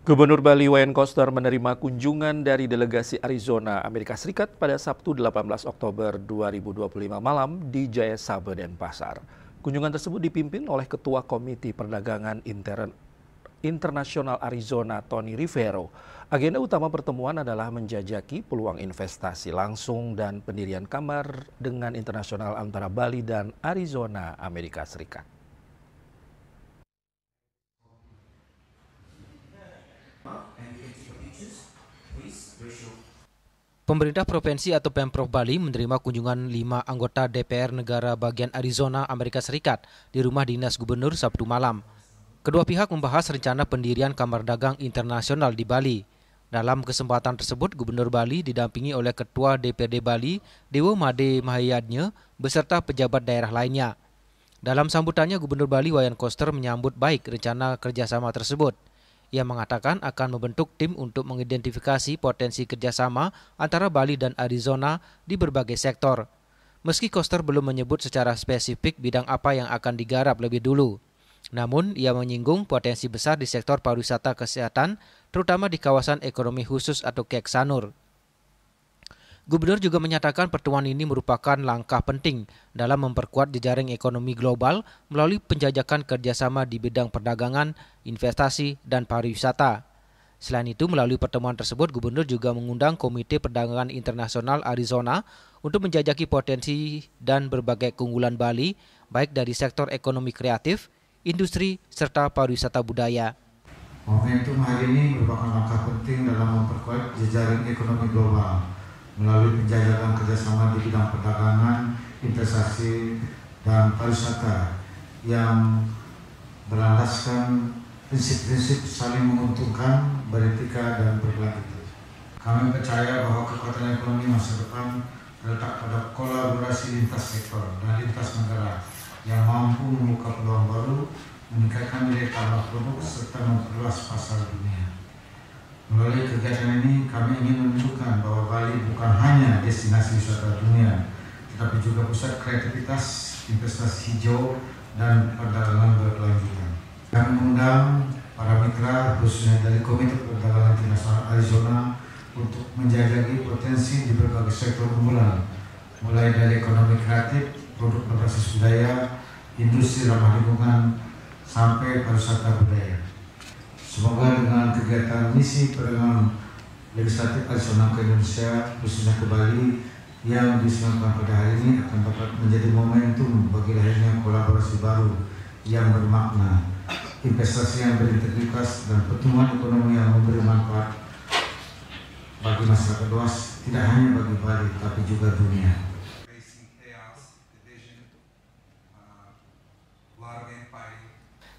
Gubernur Bali Wayan Koster menerima kunjungan dari delegasi Arizona, Amerika Serikat pada Sabtu 18 Oktober 2025 malam di Jaya Sabe Denpasar. Kunjungan tersebut dipimpin oleh Ketua Komite Perdagangan Internasional Arizona, Tony Rivero. Agenda utama pertemuan adalah menjajaki peluang investasi langsung dan pendirian kamar dengan internasional antara Bali dan Arizona, Amerika Serikat. Pemerintah Provinsi atau Pemprov Bali menerima kunjungan 5 anggota DPR negara bagian Arizona, Amerika Serikat di rumah dinas gubernur Sabtu malam. Kedua pihak membahas rencana pendirian Kamar Dagang Internasional di Bali. Dalam kesempatan tersebut, Gubernur Bali didampingi oleh Ketua DPRD Bali, Dewo Made Mahayadnya, beserta pejabat daerah lainnya. Dalam sambutannya, Gubernur Bali Wayan Koster menyambut baik rencana kerjasama tersebut. Ia mengatakan akan membentuk tim untuk mengidentifikasi potensi kerjasama antara Bali dan Arizona di berbagai sektor. Meski Koster belum menyebut secara spesifik bidang apa yang akan digarap lebih dulu. Namun, ia menyinggung potensi besar di sektor pariwisata kesehatan, terutama di kawasan ekonomi khusus atau KEK Sanur. Gubernur juga menyatakan pertemuan ini merupakan langkah penting dalam memperkuat jejaring ekonomi global melalui penjajakan kerjasama di bidang perdagangan, investasi, dan pariwisata. Selain itu, melalui pertemuan tersebut, Gubernur juga mengundang Komite Perdagangan Internasional Arizona untuk menjajaki potensi dan berbagai keunggulan Bali, baik dari sektor ekonomi kreatif, industri, serta pariwisata budaya. Momentum hari ini merupakan langkah penting dalam memperkuat jejaring ekonomi global melalui penjajakan kerjasama di bidang perdagangan, investasi, dan pariwisata yang berlandaskan prinsip-prinsip saling menguntungkan, beretika, dan berkelanjutan. Kami percaya bahwa kekuatan ekonomi masa depan terletak pada kolaborasi lintas sektor dan lintas negara yang mampu membuka peluang baru, meningkatkan nilai tambah produk, serta memperluas pasar dunia. Melalui kegiatan ini, kami ingin menunjukkan bahwa Bali bukan hanya destinasi wisata dunia, tetapi juga pusat kreativitas, investasi hijau, dan perdagangan berkelanjutan. Kami mengundang para mitra, khususnya dari Komite Perdagangan Internasional Arizona, untuk menjajaki potensi di berbagai sektor unggulan, mulai dari ekonomi kreatif, produk berbasis budaya, industri ramah lingkungan, sampai pariwisata budaya. Semoga dengan kegiatan misi perdagangan legislatif Arizona ke Indonesia, khususnya ke Bali, yang diselenggarakan pada hari ini akan dapat menjadi momentum bagi lahirnya kolaborasi baru yang bermakna, investasi yang berintegritas, dan pertumbuhan ekonomi yang memberi manfaat bagi masyarakat luas, tidak hanya bagi Bali, tapi juga dunia.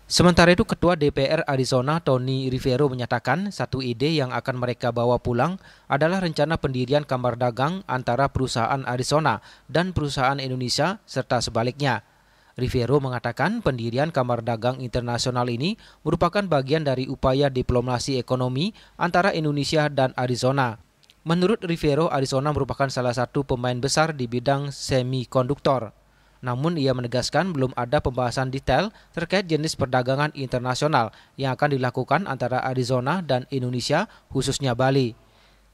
Sementara itu, Ketua DPR Arizona Tony Rivero menyatakan satu ide yang akan mereka bawa pulang adalah rencana pendirian kamar dagang antara perusahaan Arizona dan perusahaan Indonesia serta sebaliknya. Rivero mengatakan pendirian kamar dagang internasional ini merupakan bagian dari upaya diplomasi ekonomi antara Indonesia dan Arizona. Menurut Rivero, Arizona merupakan salah satu pemain besar di bidang semikonduktor. Namun ia menegaskan belum ada pembahasan detail terkait jenis perdagangan internasional yang akan dilakukan antara Arizona dan Indonesia, khususnya Bali.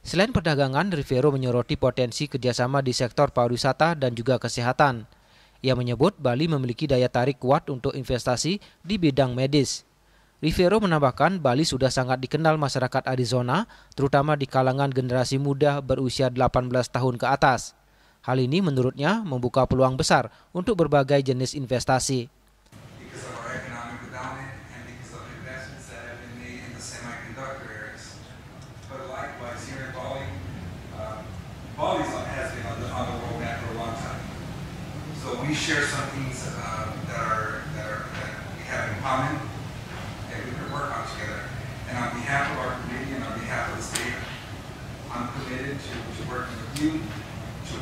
Selain perdagangan, Rivero menyoroti potensi kerjasama di sektor pariwisata dan juga kesehatan. Ia menyebut Bali memiliki daya tarik kuat untuk investasi di bidang medis. Rivero menambahkan Bali sudah sangat dikenal masyarakat Arizona, terutama di kalangan generasi muda berusia 18 tahun ke atas. Hal ini menurutnya membuka peluang besar untuk berbagai jenis investasi.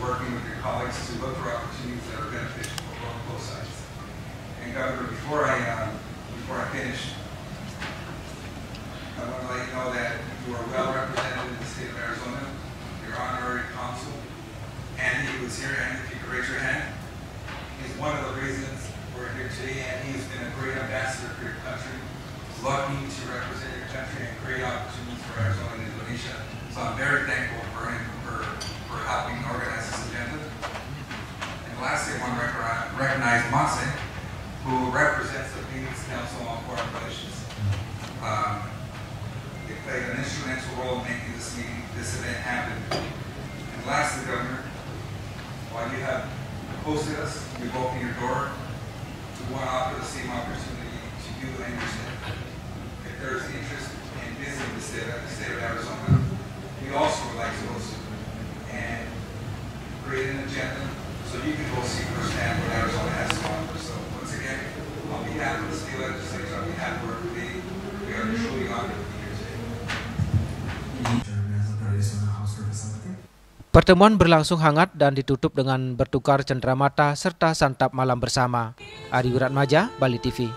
Working with your colleagues to look for opportunities that are beneficial for both sides. And Governor, before I finish, I want to let you know that you are well represented in the state of Arizona. Your honorary consul, Andy, who is here. Andy, if you could raise your hand. He's one of the reasons we're here today, and he's been a great ambassador for your country. lucky to represent your country and create opportunities for Arizona and Indonesia. So I'm very thankful for him for helping organize this agenda. And lastly, I want to recognize Mase, who represents the Phoenix Council on Foreign Relations. They played an instrumental role in making this event happen. And lastly, Governor, while you have hosted us, we've opened your door to want to offer the same opportunity to you and your state. If there's interest in visiting the state of Arizona, we also would like to host you and create an agenda so you can go see firsthand what Arizona has to offer. So once again, on behalf of the state legislature, on behalf of our committee, we are truly honored to be here today. Pertemuan berlangsung hangat dan ditutup dengan bertukar cenderamata serta santap malam bersama. Ari Wiratmaja, Bali TV.